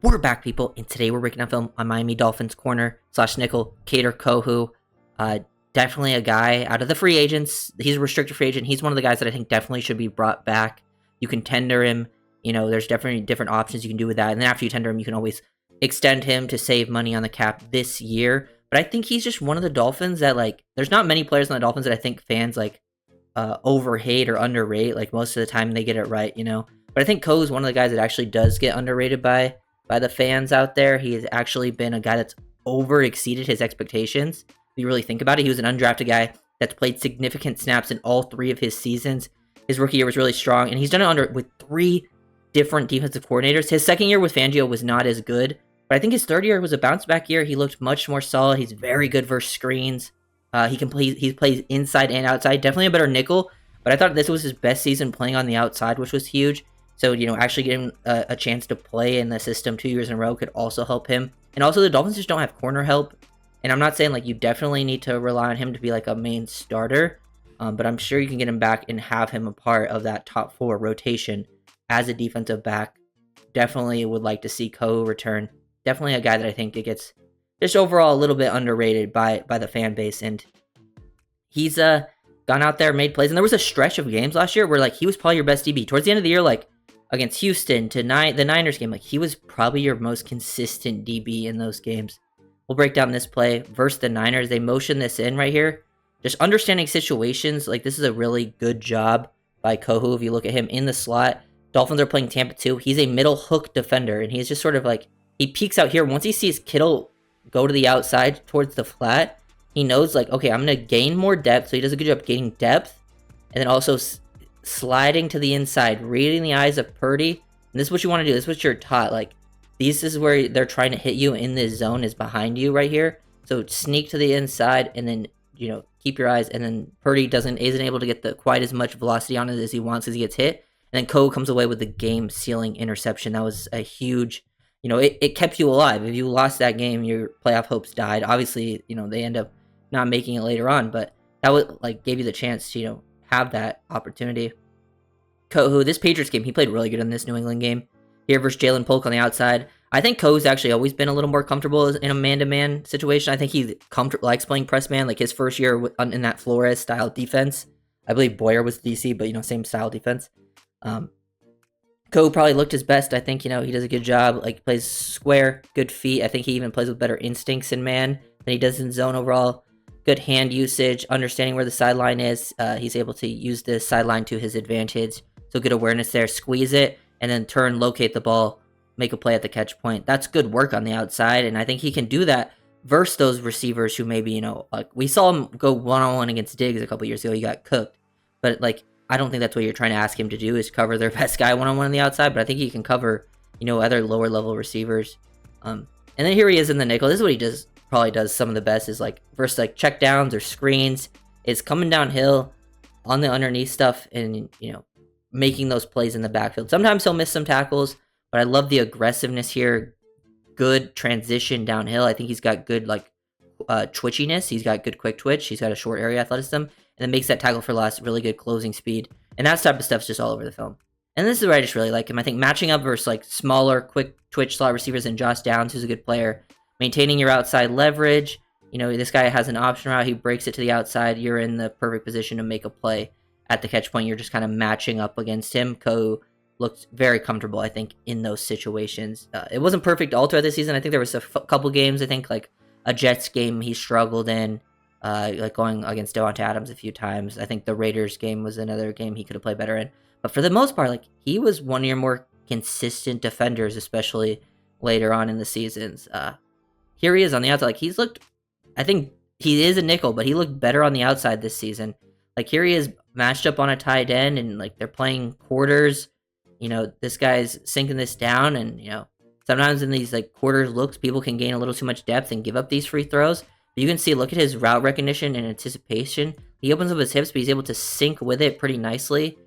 We're back, people, and today we're breaking down film on Miami Dolphins corner slash nickel, Kader Kohou. Uh, Definitely a guy out of the free agents. He's a restricted free agent. He's one of the guys that I think definitely should be brought back. You can tender him. There's definitely different options you can do with that. And then after you tender him, you can always extend him to save money on the cap this year. But I think he's just one of the Dolphins that, there's not many players on the Dolphins that I think fans, overhate or underrate. Like, most of the time they get it right, But I think Kohou is one of the guys that actually does get underrated by the fans out there. He has actually been a guy that's over exceeded his expectations. If you really think about it, he was an undrafted guy that's played significant snaps in all 3 of his seasons. His rookie year was really strong, and he's done it with 3 different defensive coordinators. His second year with Fangio was not as good, but I think his third year was a bounce back year. He looked much more solid. He's very good versus screens. He plays inside and outside. Definitely a better nickel, but I thought this was his best season playing on the outside, which was huge. So, actually getting a chance to play in the system 2 years in a row could also help him. And also, the Dolphins just don't have corner help. And I'm not saying, you definitely need to rely on him to be, a main starter. But I'm sure you can get him back and have him a part of that top 4 rotation as a defensive back. Definitely would like to see Kohou return. Definitely a guy that I think it gets just overall a little bit underrated by the fan base. And he's gone out there, made plays. And there was a stretch of games last year where, he was probably your best DB. Towards the end of the year, against Houston to the Niners game, he was probably your most consistent DB in those games. We'll break down this play versus the Niners. They motion this in right here. Just understanding situations, this is a really good job by Kohou. If you look at him in the slot, Dolphins are playing Tampa 2. He's a middle hook defender, and he's just sort of he peeks out here. Once he sees Kittle go to the outside towards the flat, he knows, okay, I'm going to gain more depth. So he does a good job gaining depth, and then also sliding to the inside, reading the eyes of Purdy. And this is what you want to do. This is what you're taught. This is where they're trying to hit you in this zone is behind you right here. So sneak to the inside and then, keep your eyes. And then Purdy isn't able to get quite as much velocity on it as he wants as he gets hit. And then Kohou comes away with the game sealing interception. That was a huge, it kept you alive. If you lost that game, your playoff hopes died. Obviously, they end up not making it later on, but that would gave you the chance to, have that opportunity. Kohou, this Patriots game, he played really good in this New England game. Here versus Jalen Polk on the outside. I think Kohou's actually always been a little more comfortable in a man-to-man situation. I think he likes playing press man, his first year in that Flores-style defense. I believe Boyer was DC, but, same style defense. Kohou probably looked his best. I think, he does a good job. Plays square, good feet. I think he even plays with better instincts in man than he does in zone overall. Good hand usage, understanding where the sideline is. He's able to use the sideline to his advantage. So good awareness there. Squeeze it, and then turn, locate the ball, make a play at the catch point. That's good work on the outside, and I think he can do that versus those receivers who maybe, we saw him go one-on-one against Diggs a couple years ago. He got cooked. But, I don't think that's what you're trying to ask him to do is cover their best guy one-on-one on the outside, but I think he can cover, other lower-level receivers. And then here he is in the nickel. This is what he probably does some of the best is versus check downs or screens. It's coming downhill on the underneath stuff and making those plays in the backfield. Sometimes he'll miss some tackles, but I love the aggressiveness here. Good transition downhill. I think he's got good twitchiness. He's got good quick twitch. He's got a short area athleticism, and then makes that tackle for loss, really good closing speed. And that type of stuff's just all over the film. And this is where I just really like him. I think matching up versus smaller, quick twitch slot receivers than Josh Downs, who's a good player. Maintaining your outside leverage. This guy has an option route. He breaks it to the outside. You're in the perfect position to make a play at the catch point. You're just kind of matching up against him. Kohou looked very comfortable, I think, in those situations. It wasn't perfect all throughout the season. I think there was a couple games, I think, a Jets game he struggled in, going against Devontae Adams a few times. I think the Raiders game was another game he could have played better in. But for the most part, he was one of your more consistent defenders, especially later on in the seasons. Here he is on the outside. He's looked, I think he is a nickel, but he looked better on the outside this season. Here he is matched up on a tight end, and they're playing quarters. This guy's sinking this down, and sometimes in these quarters looks, people can gain a little too much depth and give up these free throws. But you can see, look at his route recognition and anticipation. He opens up his hips, but he's able to sync with it pretty nicely.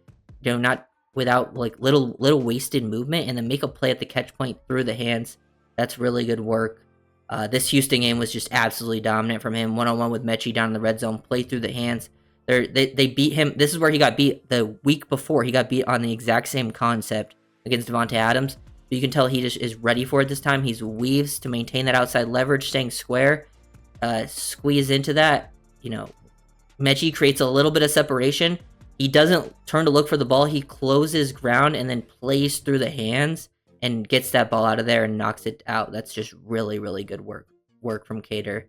Not without little wasted movement, and then make a play at the catch point through the hands. That's really good work. This Houston game was just absolutely dominant from him. One-on-one with Mechie down in the red zone. Play through the hands. They beat him. This is where he got beat the week before. He got beat on the exact same concept against Devontae Adams. but you can tell he just is ready for it this time. He's weaves to maintain that outside leverage, staying square, squeeze into that. Mechie creates a little bit of separation. He doesn't turn to look for the ball. He closes ground and then plays through the hands and gets that ball out of there and knocks it out. That's just really, really good work from Kader.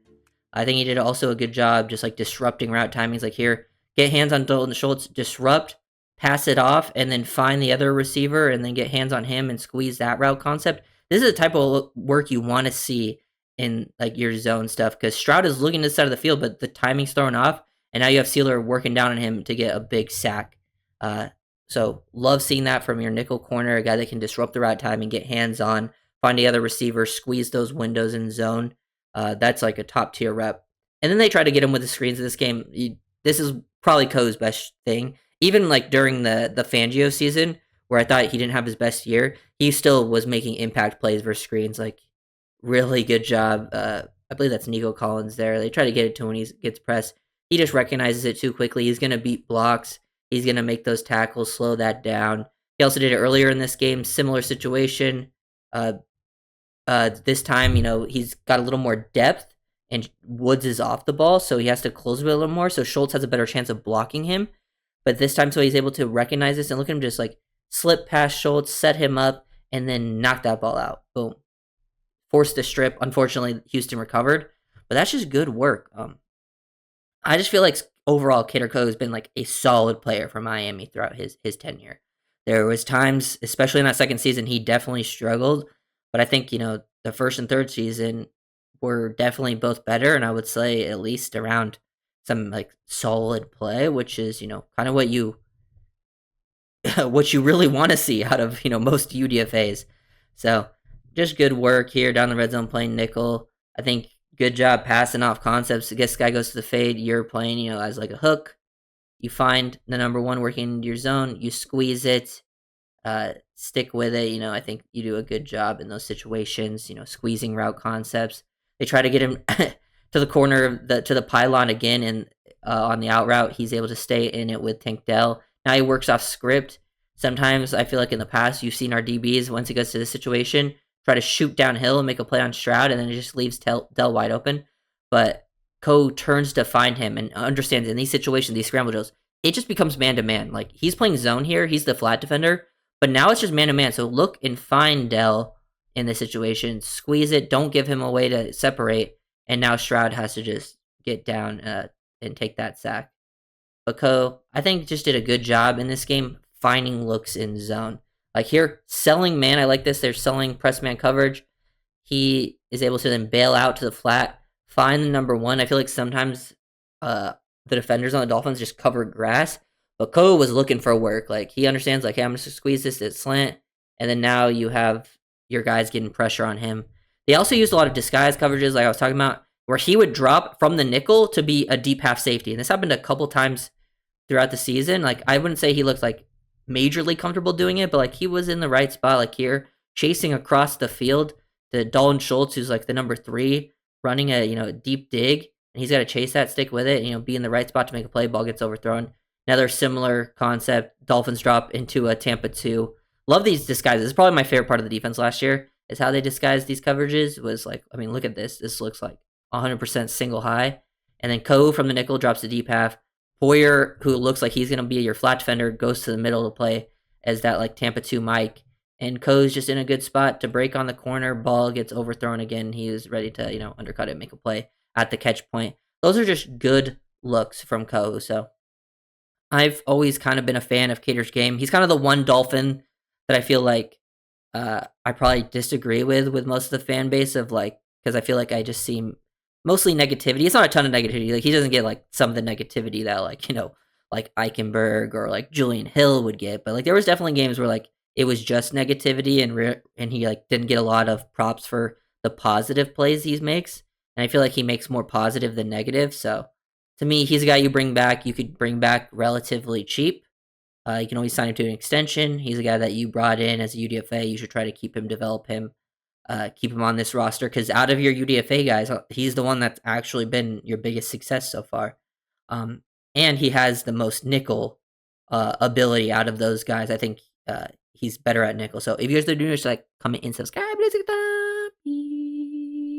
I think he did also a good job just like disrupting route timings. Like here, get hands on Dalton Schultz, disrupt, pass it off, and then find the other receiver and then get hands on him and squeeze that route concept. This is the type of work you want to see in like your zone stuff, because Stroud is looking to the side of the field, but the timing's thrown off, and now you have Sealer working down on him to get a big sack. So love seeing that from your nickel corner, a guy that can disrupt the route timing, get hands on, find the other receiver, squeeze those windows in zone. That's like a top tier rep. And then they try to get him with the screens in this game. This is probably Kohou's best thing. Even like during the Fangio season, where I thought he didn't have his best year, he still was making impact plays versus screens. Like, really good job. I believe that's Nico Collins there. They try to get it to him when he gets pressed. He just recognizes it too quickly. He's going to beat blocks. He's going to make those tackles, slow that down. He also did it earlier in this game. Similar situation. This time, he's got a little more depth, and Woods is off the ball, so he has to close it a little more. So Schultz has a better chance of blocking him. But this time, so he's able to recognize this and look at him just like slip past Schultz, set him up, and then knock that ball out. Boom. Forced the strip. Unfortunately, Houston recovered, but that's just good work. I just feel like overall, Kader Kohou has been like a solid player for Miami throughout his tenure. There was times, especially in that second season, he definitely struggled, but I think the first and third season were definitely both better, and I would say at least around some like solid play, which is kind of what you what you really want to see out of most UDFA's. So just good work here down the red zone playing nickel. I think good job passing off concepts. I guess guy goes to the fade. You're playing as like a hook. You find the number one working into your zone. You squeeze it. Stick with it. I think you do a good job in those situations. Squeezing route concepts. They try to get him to the corner to the pylon again, and on the out route, he's able to stay in it with Tank Dell. Now he works off script. Sometimes I feel like in the past you've seen our DBs, once it gets to this situation, try to shoot downhill and make a play on Stroud, and then it just leaves Dell wide open. But Kohou turns to find him and understands in these situations, these scramble drills, it just becomes man-to-man. Like, he's playing zone here. He's the flat defender. But now it's just man-to-man. So look and find Dell in this situation. Squeeze it. Don't give him a way to separate. And now Stroud has to just get down and take that sack. But Kohou, I think, just did a good job in this game finding looks in zone. Like here, selling man, I like this. They're selling press man coverage. He is able to then bail out to the flat, find the number one. I feel like sometimes the defenders on the Dolphins just cover grass, but Kohou was looking for work. Like, he understands, like, hey, I'm going to squeeze this at slant, and then now you have your guys getting pressure on him. They also used a lot of disguise coverages, like I was talking about, where he would drop from the nickel to be a deep half safety. And this happened a couple times throughout the season. Like, I wouldn't say he looked like majorly comfortable doing it, but like he was in the right spot, like here, chasing across the field to Dalton Schultz, who's like the number 3, running a deep dig, and he's got to chase that, stick with it, be in the right spot to make a play. Ball gets overthrown. Another similar concept, Dolphins drop into a Tampa 2. Love these disguises. This is probably my favorite part of the defense last year, is how they disguised these coverages. Was like, I mean, look at this. This looks like 100% single high. And then Kohou from the nickel drops the deep half. Poyer, who looks like he's going to be your flat defender, goes to the middle to play as that like Tampa 2 Mike. And Kohou's just in a good spot to break on the corner. Ball gets overthrown again. He is ready to, undercut it, make a play at the catch point. Those are just good looks from Kohou. So I've always kind of been a fan of Kader's game. He's kind of the one Dolphin that I feel like I probably disagree with most of the fan base of like, because I feel like I just see mostly negativity. It's not a ton of negativity. Like, he doesn't get like some of the negativity that like, like Eichenberg or like Julian Hill would get. But like, there was definitely games where like it was just negativity, and he like didn't get a lot of props for the positive plays he makes. And I feel like he makes more positive than negative. So to me, he's a guy you bring back. You could bring back relatively cheap. You can always sign him to an extension. He's a guy that you brought in as a UDFA. You should try to keep him, develop him. Keep him on this roster, because out of your UDFA guys, he's the one that's actually been your biggest success so far. And he has the most nickel ability out of those guys. I think he's better at nickel. So if you guys are new, just like comment and subscribe. Let's get done.